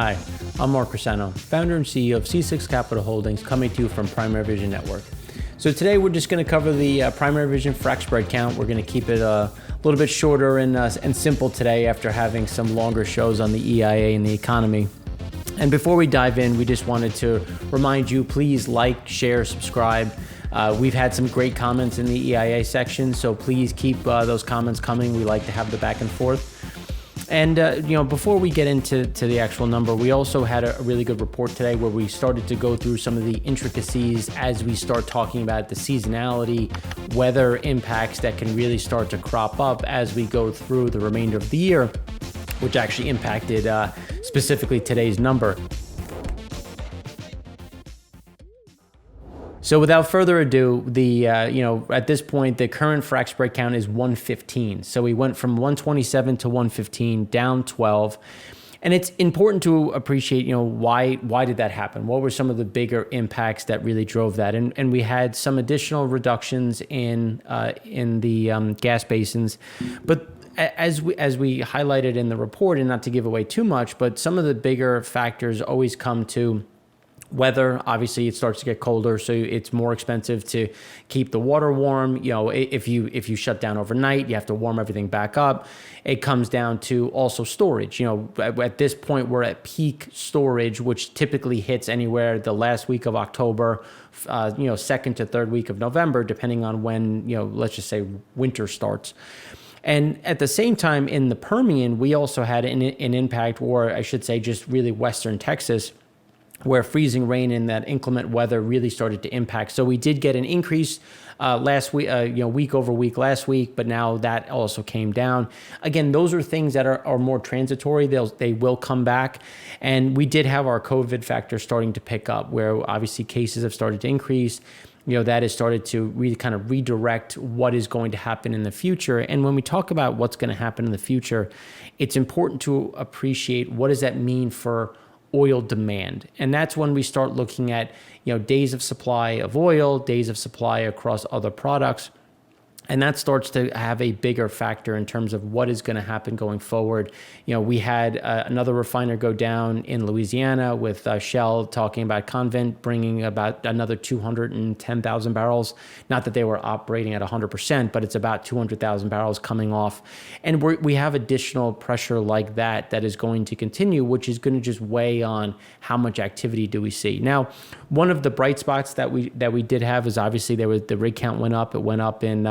Hi, I'm Mark Rossano, founder and CEO of C6 Capital Holdings, coming to you from Primary Vision Network. So today we're just going to cover the Primary Vision Frac Spread Count. We're going to keep it a little bit shorter and simple today after having some longer shows on the EIA and the economy. And before we dive in, we just wanted to remind you, please like, share, subscribe. We've had some great comments in the EIA section, so please keep those comments coming. We like to have the back and forth. And before we get into the actual number, we also had a really good report today where we started to go through some of the intricacies as we start talking about the seasonality, weather impacts that can really start to crop up as we go through the remainder of the year, which actually impacted specifically today's number. So without further ado, at this point, the current frac spread count is 115. So we went from 127 to 115, down 12. And it's important to appreciate, why did that happen? What were some of the bigger impacts that really drove that? And we had some additional reductions in the gas basins, but as we highlighted in the report, and not to give away too much, but some of the bigger factors always come to weather. Obviously, it starts to get colder, so it's more expensive to keep the water warm. If you shut down overnight, you have to warm everything back up. It comes down to also storage. At this point, we're at peak storage, which typically hits anywhere the last week of October, second to third week of November, depending on when, let's just say winter starts. And at the same time, in the Permian, we also had an impact, or I should say just really Western Texas, where freezing rain and that inclement weather really started to impact. So we did get an increase last week, week over week last week, but now that also came down. Again, those are things that are more transitory. They will come back. And we did have our COVID factor starting to pick up, where obviously cases have started to increase. That has started to really kind of redirect what is going to happen in the future. And when we talk about what's going to happen in the future, it's important to appreciate what does that mean for oil demand. And that's when we start looking at, days of supply of oil, days of supply across other products. And that starts to have a bigger factor in terms of what is going to happen going forward. We had another refiner go down in Louisiana with Shell talking about Convent bringing about another 210,000 barrels. Not that they were operating at 100%, but it's about 200,000 barrels coming off. And we have additional pressure like that is going to continue, which is going to just weigh on how much activity do we see. Now, one of the bright spots that we did have is obviously the rig count went up. It went up in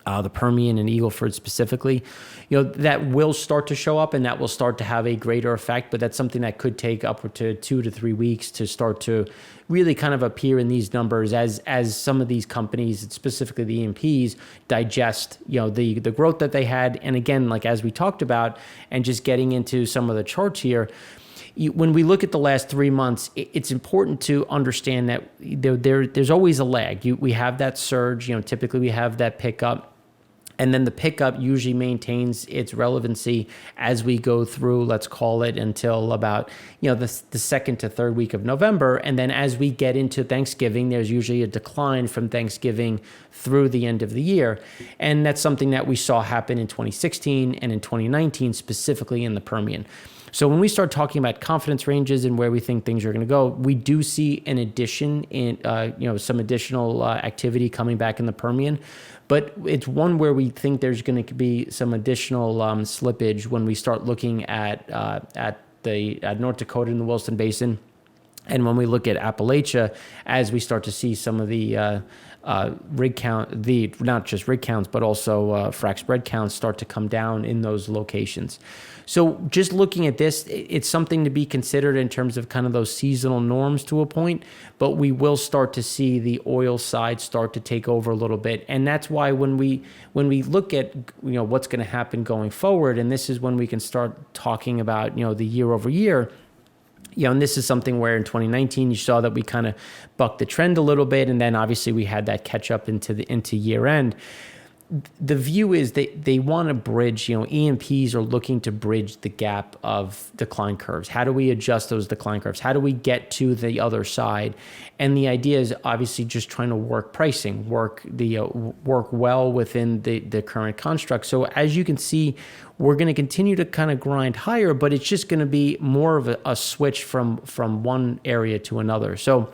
the Permian and Eagle Ford specifically, that will start to show up and that will start to have a greater effect, but that's something that could take upward to 2 to 3 weeks to start to really kind of appear in these numbers as some of these companies, specifically the E&Ps, digest, the growth that they had. And again, like as we talked about, and just getting into some of the charts here, when we look at the last 3 months, it's important to understand that there's always a lag. We have that surge, typically we have that pickup. And then the pickup usually maintains its relevancy as we go through, let's call it, until about, the second to third week of November. And then as we get into Thanksgiving, there's usually a decline from Thanksgiving through the end of the year. And that's something that we saw happen in 2016 and in 2019, specifically in the Permian. So when we start talking about confidence ranges and where we think things are going to go, we do see an addition in, some additional activity coming back in the Permian. But it's one where we think there's going to be some additional slippage when we start looking at North Dakota and the Williston Basin. And when we look at Appalachia, as we start to see some of the rig count, not just rig counts, but also frac spread counts start to come down in those locations. So just looking at this, it's something to be considered in terms of kind of those seasonal norms to a point, but we will start to see the oil side start to take over a little bit. And that's why when we look at, what's going to happen going forward, and this is when we can start talking about, the year over year, and this is something where in 2019 you saw that we kind of bucked the trend a little bit, and then obviously we had that catch up into year end. the view is they want to bridge, E&Ps are looking to bridge the gap of decline curves. How do we adjust those decline curves? How do we get to the other side? And the idea is obviously just trying to work pricing, work well within the current construct. So as you can see, we're going to continue to kind of grind higher, but it's just going to be more of a switch from one area to another. So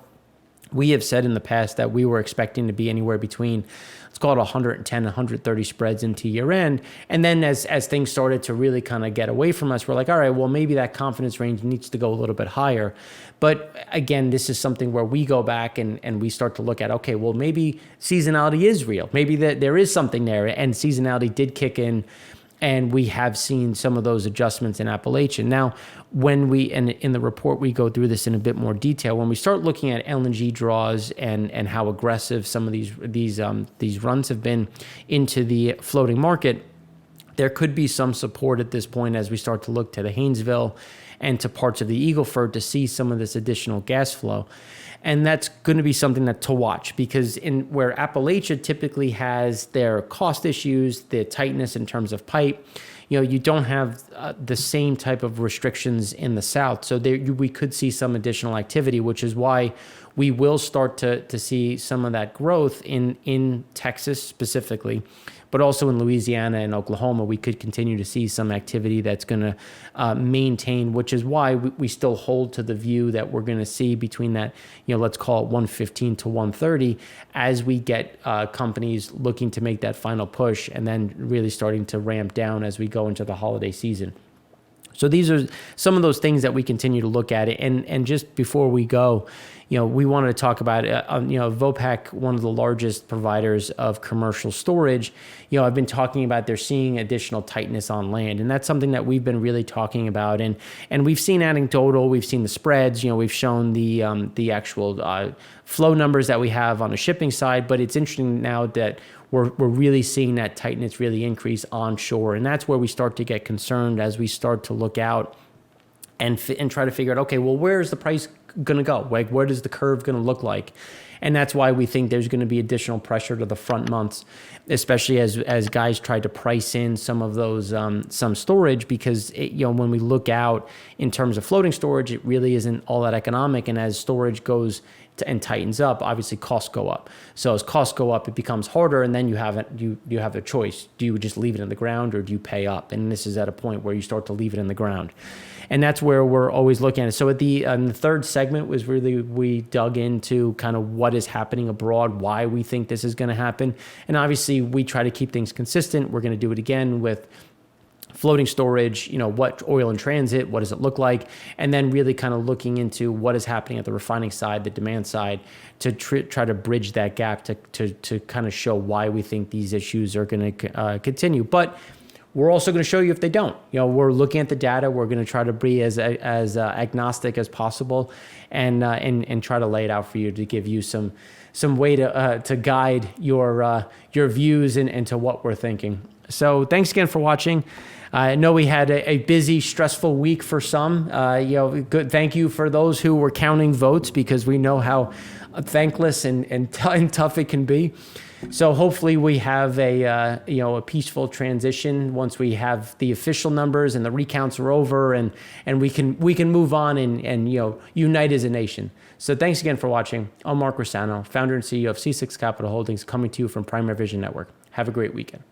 we have said in the past that we were expecting to be anywhere between, let's call it 110, 130 spreads into year end. And then as things started to really kind of get away from us, we're like, all right, well, maybe that confidence range needs to go a little bit higher. But again, this is something where we go back and we start to look at, okay, well, maybe seasonality is real. Maybe there is something there, and seasonality did kick in. And we have seen some of those adjustments in Appalachia. Now, when in the report, we go through this in a bit more detail. When we start looking at LNG draws and how aggressive some of these runs have been into the floating market, there could be some support at this point as we start to look to the Haynesville and to parts of the Eagle Ford to see some of this additional gas flow. And that's going to be something to watch, because where Appalachia typically has their cost issues, the tightness in terms of pipe, you don't have the same type of restrictions in the South. So we could see some additional activity, which is why we will start to see some of that growth in Texas specifically, but also in Louisiana and Oklahoma. We could continue to see some activity that's going to maintain, which is why we still hold to the view that we're going to see between that, let's call it 115 to 130, as we get companies looking to make that final push and then really starting to ramp down as we go into the holiday season. So these are some of those things that we continue to look at. And just before we go, we wanted to talk about, Vopak, one of the largest providers of commercial storage. I've been talking about they're seeing additional tightness on land. And that's something that we've been really talking about. And we've seen anecdotal, we've seen the spreads, we've shown the actual flow numbers that we have on the shipping side. But it's interesting now that we're really seeing that tightness really increase onshore. And that's where we start to get concerned as we start to look out and try to figure out, okay, well, where is the price going to go? Like, what is the curve going to look like? And that's why we think there's going to be additional pressure to the front months, especially as guys try to price in some of those, some storage, because when we look out in terms of floating storage, it really isn't all that economic. And as storage goes and tightens up, obviously costs go up. So as costs go up, it becomes harder, and then you have a choice. Do you just leave it in the ground, or do you pay up? And this is at a point where you start to leave it in the ground. And that's where we're always looking at it. So at the third segment was really, we dug into kind of what is happening abroad, why we think this is going to happen. And obviously we try to keep things consistent. We're going to do it again with floating storage, what oil in transit, what does it look like? And then really kind of looking into what is happening at the refining side, the demand side, to try to bridge that gap to kind of show why we think these issues are going to continue. But we're also going to show you if they don't. We're looking at the data. We're going to try to be as agnostic as possible, and try to lay it out for you to give you some way to guide your views and to what we're thinking. So thanks again for watching. I know we had a busy, stressful week for some. Good. Thank you for those who were counting votes, because we know how thankless and tough it can be. So hopefully we have a peaceful transition once we have the official numbers and the recounts are over, and we can move on and unite as a nation. So thanks again for watching. I'm Mark Rossano, founder and CEO of C6 Capital Holdings, coming to you from Primary Vision Network. Have a great weekend.